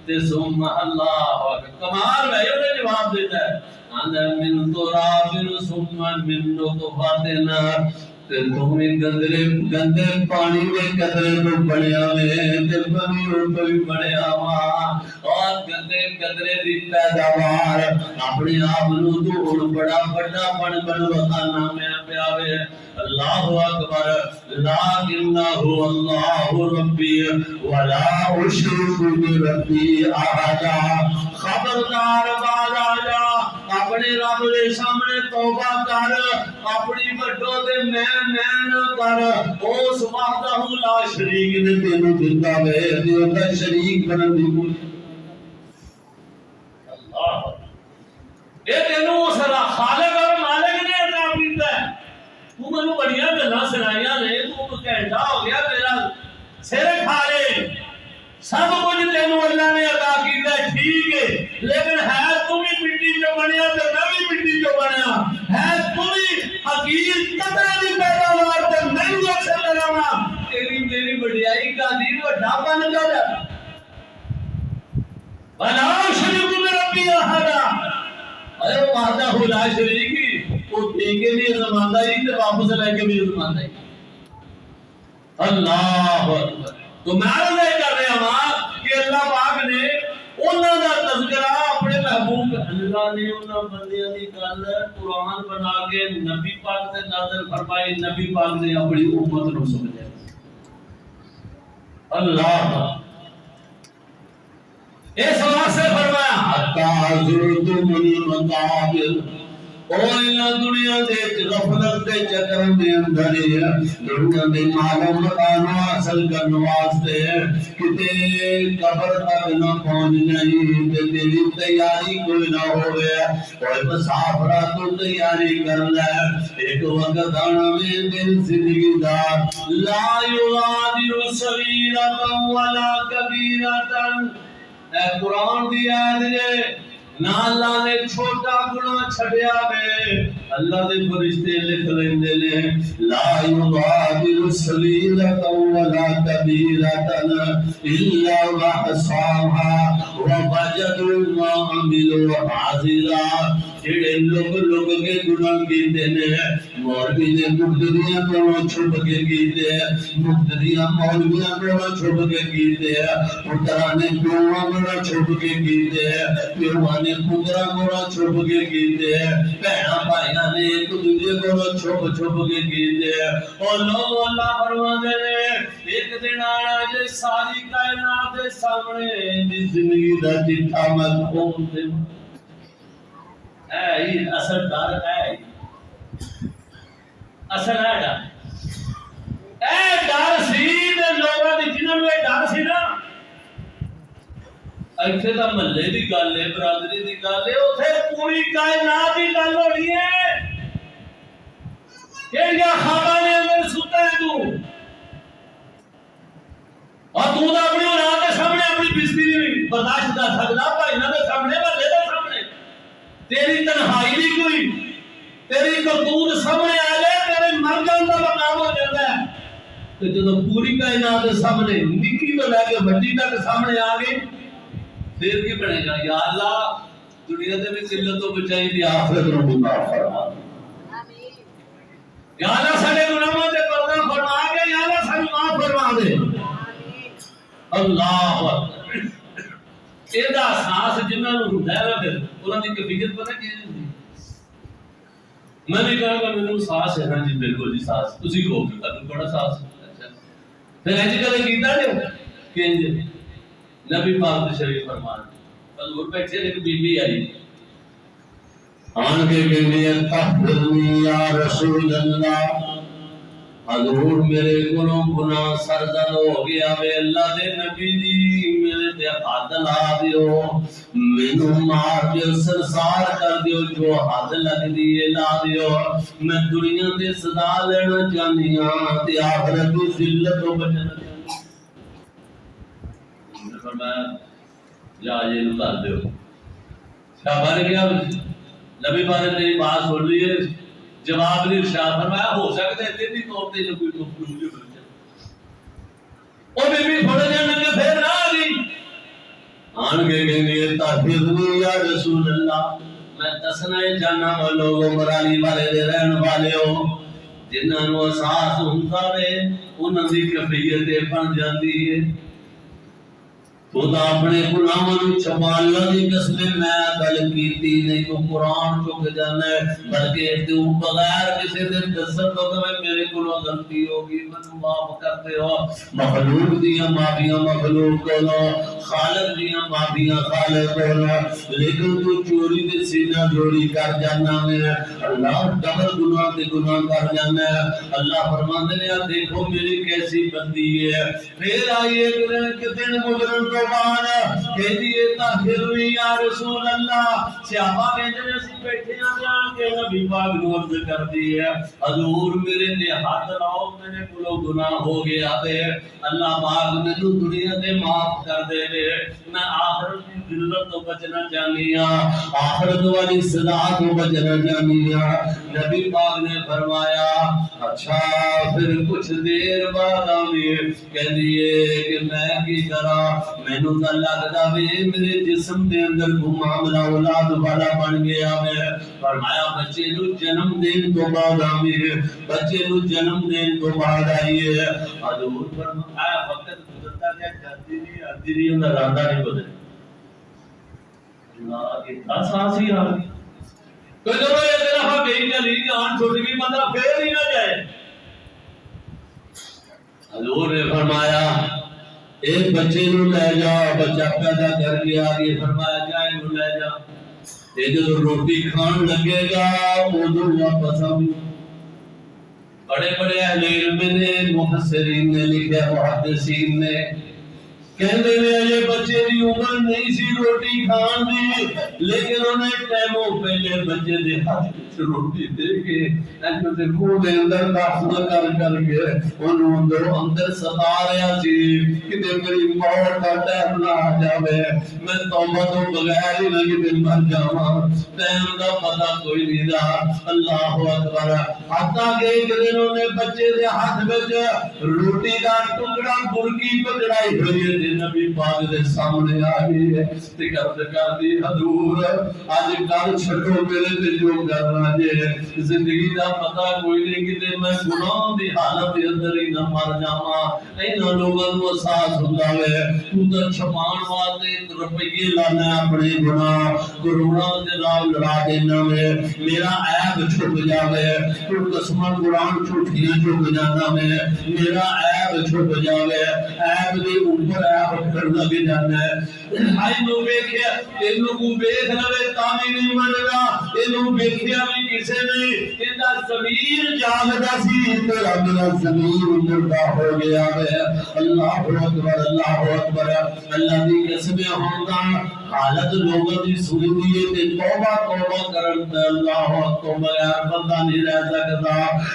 تے ثم اللہ کمال ہے یہ جواب دیتا ہے من تراب ثم من نطفة تے تم گندے گندے پانی دے قطرے تو بنیا میں تے پانی تو بھی بنیا وا اور گندے قطرے دی پیداوار اپنے آپ نو تو ہن بڑا بڑا بن وکھانا میں پیاوے اللہ اکبر لا الہ الا اللہ ربی ولا اشرک بربی احدا خبردار باز آ جا اپنے رب دے سامنے توبہ کر اپنی وڈو تے میں کر اس وحدہ لا شریک نے تینوں دتا وے تے دا شریک بنن دی کوئی اللہ اے تینوں اس دا خالق اور مالک نے عطا کیتا ہے تو مینوں بڑیاں گلاں سنائیاں نے تو گھنٹہ ہو گیا میرا سر کھا لے سب کچھ تینوں اللہ نے عطا کیتا ہے ٹھیک ہے لیکن ہے تو بھی مٹی جو بنیا تے میں بھی مٹی جو بنیا ہے تو بھی حقیر قطرے دی پیداوار تے میں بھی اچھا کراں تیری میری بڑائی کا دی وڈا بن کر بنا شریک ربی احد اے وحدہ لا شریک وہ دے کے بھی زمانہ ہی تے واپس لے کے بھی زمانہ ہی اللہ اکبر تو میں عرض کر رہا ہوں کہ اللہ پاک نے انہاں دا تذکرہ اپنے محبوب اللہ نے انہاں بندیاں دی گل قرآن بنا کے نبی پاک سے نازل فرمائی نبی پاک نے اپنی امت نو سمجھایا اللہ اس واسطے فرمایا حتا زرتم المقابر اور اللہ دنیا دے غفلت دے چکر دے اندر دنیا دے مال مکان حاصل کرنے واسطے کتے قبر تک نہ پہنچ نہیں تے تیری تیاری کوئی نہ ہوئے اور مسافرہ تو تیاری کر لے ایک وقت آنا میں دل زندگی دا لا یغادر صغیرۃ ولا کبیرۃ اے قرآن دی آیت نہ اللہ نے چھوٹا گناہ چھڑیا ہے اللہ دے فرشتے لکھ لیندے نے لا یغادر صغیرۃ ولا کبیرۃ الا احصاها ووجدوا ما عملوا حاضرا جڑے لوگ کے گناہ کیتے نے مولوی نے مقتدیاں کو چھپ کے کیتے مقتدیاں مولویاں کو چھپ کے کیتے پتراں نے پیواں کو چھپ کے کیتے پیواں نے پتراں کو چھپ کے کیتے بہناں بھائیاں نے ایک دوسرے کو چھپ کے کیتے اور لوگ اللہ فرماندے نے ایک دن آنا جے ساری کائنات دے سامنے دی زندگی دا چٹھا میں کھول دے اے اصل ڈر ہے اصل ہے ڈر اے ڈر سی تے لوگاں دی جنہاں نوں ڈر سی نا ایتھے دا محلے دی گل ہے برادری دی گل ہے اوتھے پوری کائنات دی گل ہونی ہے کیڑیاں خواباں نے اندر ستا ہے تو اور تو دا اپنی اولاد دے سامنے اپنی بستی نہیں برداشت کر سکدا بھائیاں دے سامنے محلے دے سامنے تیری تنہائی نہیں کوئی تیری کرتوت سامنے آ جائے تیرے مر جان کا مقام ہو جاتا ہے تو جب پوری کائنات کے سامنے نکی تو لے کے بڑی تک سامنے آ گئی پھر کی بنے گا یا اللہ دنیا سے بھی ذلت تو بچائی دی آخرت میں بھی معاف فرما یا اللہ سارے گناہوں سے پردہ فرما کے یا اللہ سارے معاف فرما دے اللہ اکبر ਇਹਦਾ ਸਾਹਸ ਜਿਨ੍ਹਾਂ ਨੂੰ ਹੁੰਦਾ ਹੈ ਨਾ ਫਿਰ ਉਹਨਾਂ ਦੀ ਕੈਫੀਅਤ ਪਤਾ ਕੀ ਹੁੰਦੀ ਮੈਂ ਵੀ ਕਹਾਂਗਾ ਮੈਨੂੰ ਸਾਹਸ ਹੈ ਹਾਂਜੀ ਬਿਲਕੁਲ ਜੀ ਸਾਹਸ ਤੁਸੀਂ ਕਹੋ ਕਿ ਤੁਹਾਨੂੰ ਬੜਾ ਸਾਹਸ ਅੱਛਾ ਫਿਰ ਅੱਜ ਕਦੇ ਕੀਤਾ ਨੇ ਕਿ ਨਬੀ ਪਾਕ ਦੇ ਸ਼ਰੀਫ ਫਰਮਾਨ ਹਜ਼ੂਰ ਬੈਠੇ ਨੇ ਇੱਕ ਬੀਬੀ ਆਈ ਆਣ ਕੇ ਕਹਿੰਦੀ ਹੈ ਤਹਫਜ਼ਨੀ ਯਾ ਰਸੂਲ ਅੱਲਾਹ حضور میرے گناہ سرزد ہو گیا وے اللہ دے نبی جی میرے تے حد لا دیو مینوں مار دیو سرسار کر دیو جو حد لگ دیے لا دیو میں دنیا تے سزا لینا چاہنی ہاں تے آخرت دی ذلت تو بچنا چاہنی فرمایا جا یہ اتار دیو شاہ نے کیا نبی پاک نے تیری بات سن لی ہے جواب نے ارشاد فرمایا ہو سکتا ہے تیری طور پہ جو کوئی مجھے مل جائے اور بی بی تھوڑے دن لگے پھر نہ آ گئی آن کے کہیں تحفظنی یا رسول اللہ میں دسنا جانا وہ لوگوں مرالی والے دے رہن والے ہو جنہاں نو احساس ہوندا ہے انہاں دی کیفیت بن جاندی ہے خدا اپنے غلاموں نو چھپالن دی قسم میں گل کیتی نہیں تو قرآن چک جانا ہے بلکہ تو بغیر کسی دن دسن تو کہ میرے کولوں غلطی ہوگی مینوں معاف کر دیو مخلوق دیاں معافیاں مخلوق کولوں خالق دیاں معافیاں خالق کولوں لیکن تو چوری تے سینہ جوڑی کر جانا ہے اللہ ڈبل گناہ تے گناہ کر جانا ہے اللہ فرماندے نے دیکھو میری کیسی بندی ہے پھر آئیے کہ دن گزرن تو بعد کہدیے طاہر یا رسول اللہ صحابہ کہندے نے اسی بیٹھے ہیں کہ نبی پاک نو عرض کر دی ہے حضور میرے تے ہاتھ لاؤ میرے کولوں گناہ ہو گیا تے اللہ پاک مینوں دنیا تے معاف کر دے میں آخرت دی ذلت تو بچنا چاہنی ہاں آخرت والی سزا تو بچنا چاہنی ہاں نبی پاک نے فرمایا اچھا پھر کچھ دیر بعد آمی کہدیے کہ میں کی کرا مینوں نہ لگدا وے میرے جسم دے اندر کو معاملہ اولاد والا بن گیا میں فرمایا بچے نو جنم دین تو بعد آمی بچے نو جنم دین تو بعد آئی ہے حضور فرمایا وقت گزرتا گیا جلدی نہیں آتی نہیں ہوں ارادہ نہیں بدلے اللہ اتنا سانسی آ گئی تو جب یہ طرح گئی چلی جان چھوٹ گئی بندہ پھر ہی نہ جائے حضور نے فرمایا ایک بچے نو لے جاؤ بچہ پیدا کر کے آگے فرمایا جائے نو لے جاؤ یہ جو روٹی کھان لگے گا ادھر واپس آؤ بڑے بڑے اہل علم نے مفسرین نے لکھا محدثین نے کہندے نے یہ بچے دی عمر نہیں سی روٹی کھان دی لیکن انہیں ٹائموں پہلے بچے دے ہاتھ روٹی دے کے ایسے تے منہ دے اندر داخل کر کے انہوں اندر ستا رہا سی کہ میری موت کا ٹائم نہ آ جاوے میں توبہ تو بغیر ہی نہیں دن مر جاواں ٹائم کا پتہ کوئی نہیں دا اللہ اکبر حتیٰ کہ ایک دن انہوں نے بچے دے ہاتھ وچ روٹی دا ٹکڑا برکی پکڑائی ہوئی ہے نبی پاک دے سامنے آئی ہے تے کر دی حضور اج کل چھڈو میرے تے جو کرنا جے زندگی دا پتہ کوئی نہیں کہ میں گناہ دی حالت دے اندر ہی نہ مر جاواں انہاں لوگاں نوں احساس ہوندا ہے تو تے چھپان واسطے روپیے لانا اپنے گناہ دے نال لڑا دینا ہے میرا عیب چھپ جاوے تو قسماں قرآن جھوٹیاں چھپ جانا ہے میرا عیب چھپ جاوے عیب دے اوپر عیب کرنا بھی جانا ہے ہائی نو ویکھیا اینو کو ویکھ لوے تا بھی نہیں مندا اینو ویکھیا بھی کسے نہیں ایندا ضمیر جاگدا سی تیرا میرا ضمیر مردہ ہو گیا ہے اللہ اکبر اللہ دی قسم ہوندا حالت لوگوں دی سنی دی تے توبہ کرن تے اللہ تو بغیر بندہ نہیں رہ سکتا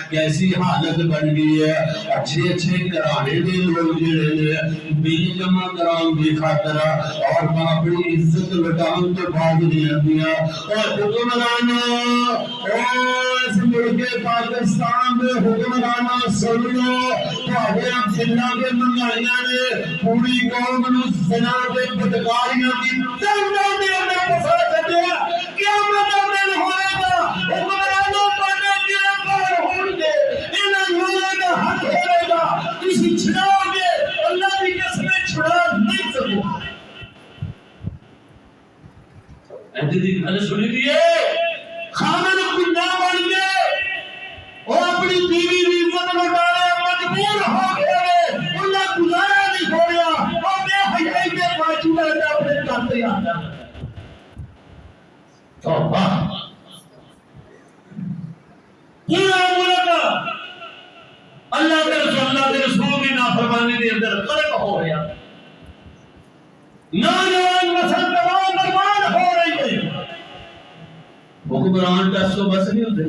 کیسی حالت بن گئی ہے اچھے گھرانے دے لوگ جڑے نے بل جمع کران دی خاطر اور اپنی عزت لٹان تو بعد نہیں آندیاں اور حکمرانوں اس ملک پاکستان دے حکمرانوں سن لو تہاڈے جنہاں دے منگائیاں نے پوری قوم نو زنا دے بدکاریاں دی تنگاں دے اندر پھسا چھڈیا قیامت دا دن ہوئے گا حکمرانوں پانے گرفتار ہون گے انہاں لوگاں دا حق ہوئے گا کسی چھڑاؤ گے اللہ کی قسم چھڑا نہیں سکو ایسی دی گھر سنی دیئے خامن کنڈا بن گئے وہ اپنی بیوی بھی عزت لٹانے مجبور ہو گئے انہاں گزارا نہیں ہو گیا اور بے حیائی کے باجو رہتا اپنے کرتے آتا توبہ پورا ملک اللہ کے رسول کی نافرمانی کے اندر غرق ہو گیا نوجوان نسل تمام برباد ہو رہی ہے حکمران ٹس تو بس نہیں ہوتے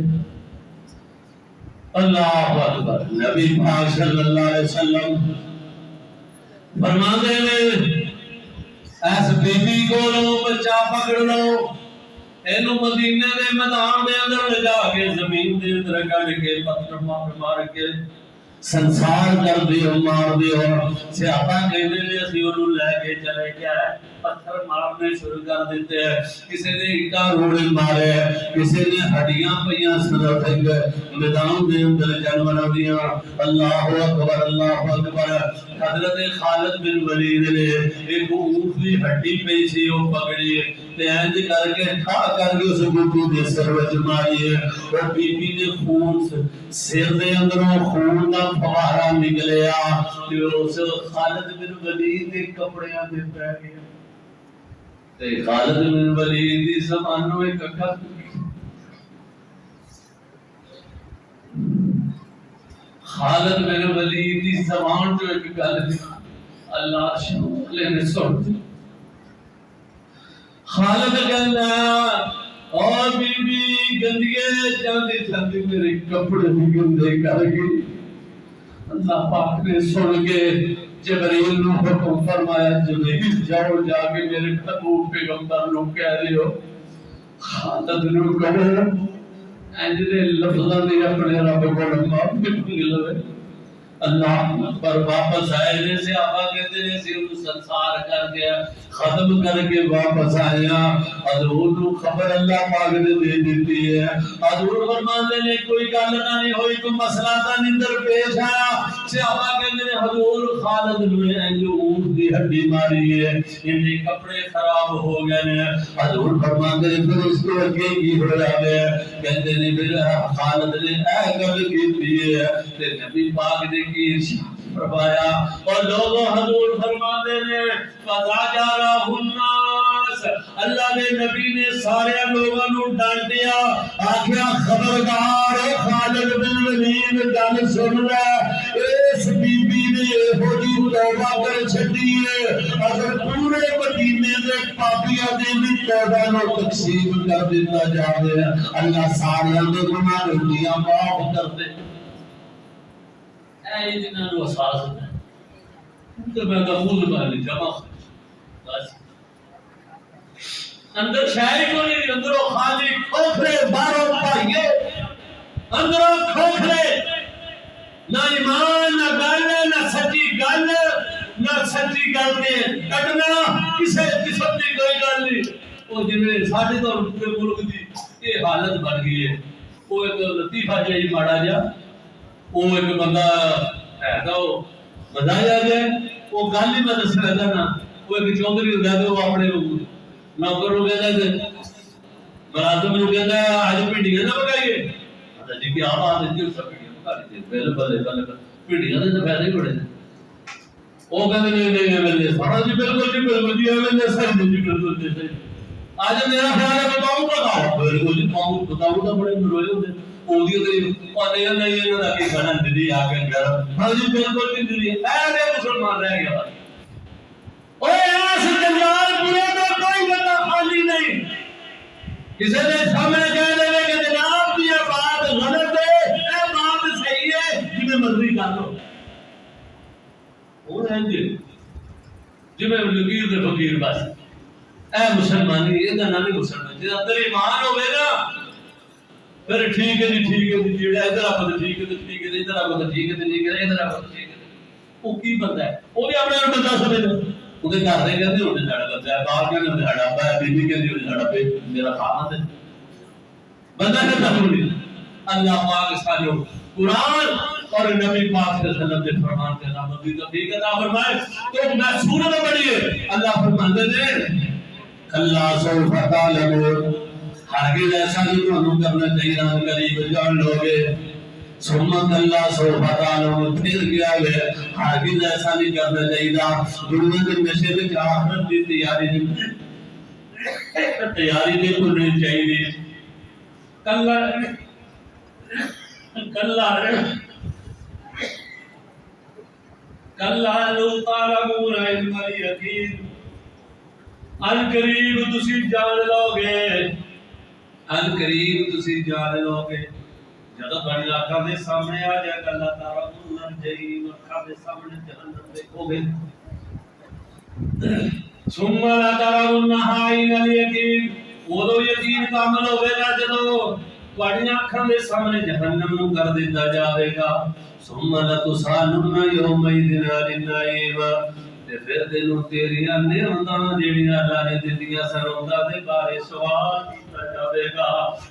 اللہ اکبر نبی پاک صلی اللہ علیہ وسلم فرماتے ہیں ایس بی بی کو لو بچہ پکڑ لو اینو مدینے دے میدان دے اندر لے جا کے زمین دے اندر کڑ کے پتھر مار کے سنسار کر دیو مار دیو صحابہ کہنے لے اسی انہوں لے کے چلے گیا ہے پتھر مارنے شروع کر دیتے ہیں، کسی نے اٹا روڑے مارے، کسی نے ہڈیاں پیاں سنا تھے میدان دے اندر جانوراں دیاں۔ اللہ اکبر اللہ اکبر۔ حضرت خالد بن ولید نے ایک اونٹ دی ہڈی پئی سی او پکڑی تے انج کر کے ٹھا کر کے اس بوٹی دے سر وچ ماری، اور بی بی نے خون سر دے اندروں خون دا فوارا نکلیا تے اس خالد بن ولید دے کپڑیاں تے پے گیا تے خالد بن ولید دی زبانوں ایک اکھا خالد بن ولید دی زبان جو ایک گل اللہ شاہ نے سن دی۔ خالد کہنا اور بی بی گندگے جاندی جاندی میرے کپڑے بھی گندے کر گئی۔ اللہ پاک نے سن کے جبرائیل نے حکم فرمایا جبرائیل جاؤ جا کے میرے محبوب پیغمبر نو کہہ رہے ہو خالد نو کہو انج دے لفظاں دی اپنے رب کو معافی منگ لوے۔ اللہ پر واپس آئے نے صحابہ کہتے ہیں سی انہوں سنسار کر گیا ختم کر کے واپس آیا۔ حضور کو خبر اللہ پاک نے دے دیتی ہے۔ حضور فرماتے نے کوئی گل نہیں ہوئی، کوئی مسئلہ تا نندر پیش آیا۔ صحابہ کہتے ہیں حضور خالد نے انجو اونٹ دی ہڈی ماری ہے، ان کے کپڑے خراب ہو گئے ہیں۔ حضور فرماتے نے پھر اس کو اگے کی ہو جاوے، کہتے ہیں پھر خالد نے اے گل کیتی ہے تے نبی پاک نے کی فرمایا اور لوگوں حضور فرماتے نے فزاجرہ الناس، اللہ نے نبی نے سارے لوگوں نو ڈانٹیا، آکھیا خبردار خالد بن ولید گل سن لے، اس بی بی نے ہو جی توبہ کر چھڈی ہے، اگر پورے مدینے دے پاپیاں دے بھی توبہ نو تقسیم کر دیتا جاوے اللہ سارے دے گناہ دیا معاف کر دے۔ اے جنہاں نو احساس ہے تو میں قبول کر لی جمع بس اندر شاعری کو نہیں، اندروں خالی کھوکھرے باروں پائیے، اندروں کھوکھرے، نہ ایمان نہ گل نہ سچی گل نہ سچی گل دے کٹنا کسے قسم کی کوئی گل نہیں۔ وہ جنہیں ساڑھے تو پورے ملک دی یہ حالت بن گئی ہے۔ وہ ایک لطیفہ جائی ماڑا جا، وہ ایک بندہ ہے گا وہ مزائی آ جائے، وہ گل ہی میں دس رہتا نا، وہ ایک چودھری ہو گیا وہ اپنے نوکر ہو گیا تھے ملازم ہو گیا تھا آج پنڈیاں نہ پکائیے، جی کہ آپ آتے تھے اس پنڈیاں پکا لیتے پہلے پہلے پنڈیاں نے تو فائدے ہی بڑے تھے۔ وہ کہتے نہیں نہیں ملنے سارا جی بالکل جی ملنے صحیح جی بالکل جی صحیح۔ آج میرا خیال ہے بتاؤں بتاؤ بالکل جی بتاؤں تو بڑے مروئے ہوتے اودی تے پانے نہیں انہاں دا کی کھانا دی آ کے گھر ہاں جی بالکل نہیں دی اے دے مسلمان رہ گیا۔ اوے اس جنجال پورے میں کوئی بندہ خالی نہیں، کسی نے سامنے کہہ دے کہ جناب یہ بات غلط ہے، اے بات صحیح ہے، جی مرضی کر لو۔ اور ہیں جی میں لکیر دے فقیر بس اے مسلمانی یہ نہ نہیں مسلمان جس اندر ایمان ہوے نا پھر ٹھیک ہے جی ٹھیک ہے جی جڑا ادھر آپ تے ٹھیک ہے ٹھیک ہے ادھر آپ تے ٹھیک ہے ٹھیک ہے ادھر آپ تے ٹھیک ہے۔ وہ کی بندہ ہے وہ بھی اپنے بندہ سمجھدا وہ تے گھر دے کہندے ہوندے ساڈا بندہ ہے باہر کہندے ساڈا ابا ہے بیوی کہندی ہوندی ساڈا پے میرا خامد ہے بندہ ہے تب نہیں۔ اللہ پاک سانو قرآن اور نبی پاک صلی اللہ علیہ وسلم کے فرمان کے نام دی توفیق عطا فرمائے۔ تو میں سورت پڑھیے اللہ فرماتے ہیں کلا سوف تعلمون، ہرگز ایسا نہیں تمہیں کرنا چاہیے قریب جان لوگے، ثم کلا سوف تعلمون پھر کیا ہے ہرگز ایسا نہیں کرنا چاہیے دنیا کے نشے میں آخرت کی تیاری بالکل نہیں چاہیے۔ کلا لو تعلمون علم الیقین، ان قریب تسی جان لو گے، ان قریب تسی جان لو گے جدو بڑی آنکھاں دے سامنے آ جائے گا اللہ تعالی الجحیم، آنکھاں دے سامنے جہنم دیکھو گے۔ ثم لا ترونها عین الیقین، وہ تو یقین کامل ہوے گا جدو بڑی آنکھاں دے سامنے جہنم نو کر دیتا جاوے گا۔ ثم لتسالن یومئذ عن النعیم، تے پھر تینوں تیریاں نعمتاں جڑیاں اللہ نے دتیاں سن انہاں دے بارے سوال کیتا جاوے گا،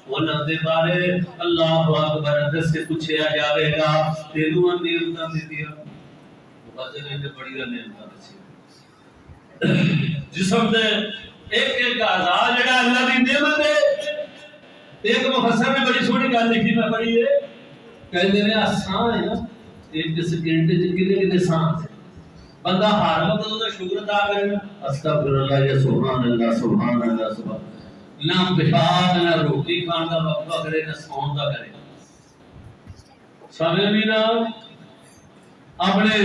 انہاں دے بارے اللہ اکبر دس سے پوچھیا جاوے گا تینوں نعمتاں دتیاں مفسر نے بڑی نعمتاں دسی جسم دے ایک ایک اعضاء جڑا اللہ دی نعمت ہے۔ ایک مفسر نے بڑی سونی گل لکھی میں پڑھی ہے، کہندے نے ساں ہے نا ایک سیکنڈ وچ کنے کنے ساں بندہ ہر وقت اس کا شکر ادا کرے استغفر اللہ یا سبحان اللہ سبحان اللہ سبحان نہ پیشاب نہ روٹی کھان کا وقفہ کرے نہ سون کا کرے سمے بھی نہ اپنے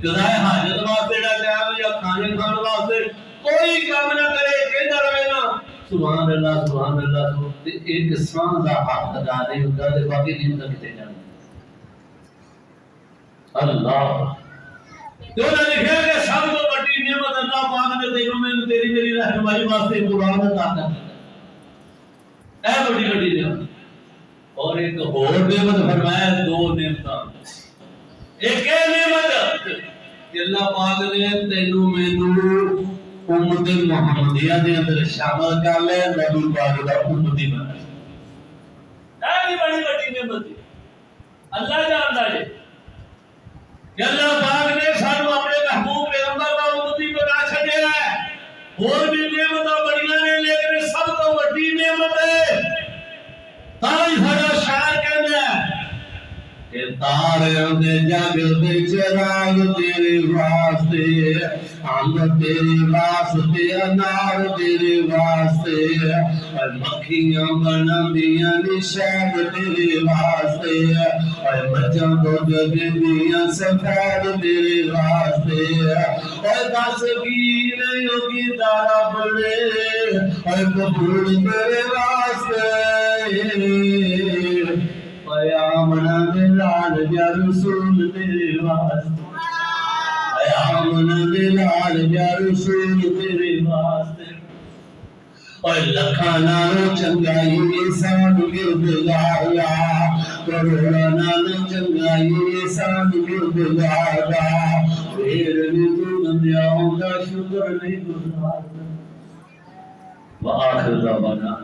جزائے حاجت واسطے نہ ٹائم یا کھانے کھان واسطے کوئی کام نہ کرے کہندا رہے نا سبحان اللہ ایک سان دا حق ادا نہیں ہوندا تے باقی دین دا کتے جانے اللہ تو نے لکھا کہ سب کو بڑی نعمت اللہ پاک نے تینوں میں تیری میری رہنمائی واسطے قرآن عطا کیا اے بڑی بڑی نعمت اور ایک اور نعمت فرمایا دو نعمتاں ایک ہے نعمت کہ اللہ پاک نے تینوں میں امت محمدیہ دے اندر شامل کر لے نبی پاک دا امتی بنا اے بڑی بڑی نعمت اللہ جاندا ہے کہ اللہ پاک نے سانو اپنے محبوب پیغمبر کا امتی بنا چھڈیا ہے اور بھی نعمتاں بڑیاں نے لیکن سب تو بڑی نعمت ہے تاں ساڈا شاعر کہندا ہے کہ تاریاں دے جگ دے چراغ تیرے واسطے ہم تیرے واسطے انار تیرے واسطے اور مکھیاں بناندیاں نی شہد تیرے واسطے اور مچھاں دودھ دیندیاں سفید تیرے واسطے اور دس کی نہیں کیتا رب نے اور قبول تیرے واسطے آمنا دلال یا رسول تیرے واسطے آمنا دلال یا رسول تیرے واسطے اور لکھاں نالوں چنگائی انسان گردگارا کروڑاں نالوں چنگائی انسان گردگارا پھر بھی تو بندیاں دا شکر نہیں گزارتا وآخر دعوانا